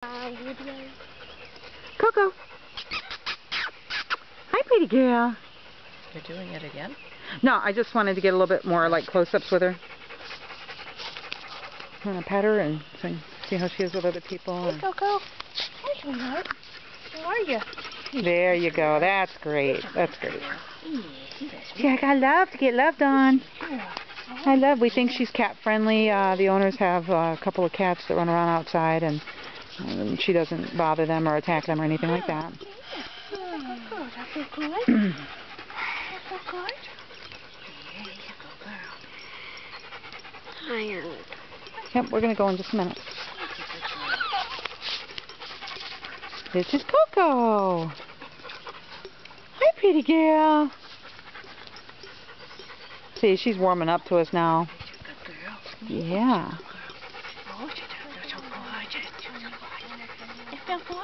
Coco. Hi, pretty girl. You're doing it again? No, I just wanted to get a little bit more like close-ups with her. I'm gonna pet her and see how she is with other people. Hey, Coco. Hey, sweetheart. How are you? There you go. That's great. That's great. Yeah, I got love to get loved on. I love. We think she's cat friendly. The owners have a couple of cats that run around outside, and she doesn't bother them or attack them or anything like that. I feel good. I feel good. There you go, girl. Tired. Yep, we're gonna go in just a minute. This is Coco. Hi, pretty girl. See, she's warming up to us now. Yeah. Oh, you're so good. You're so good. It felt good.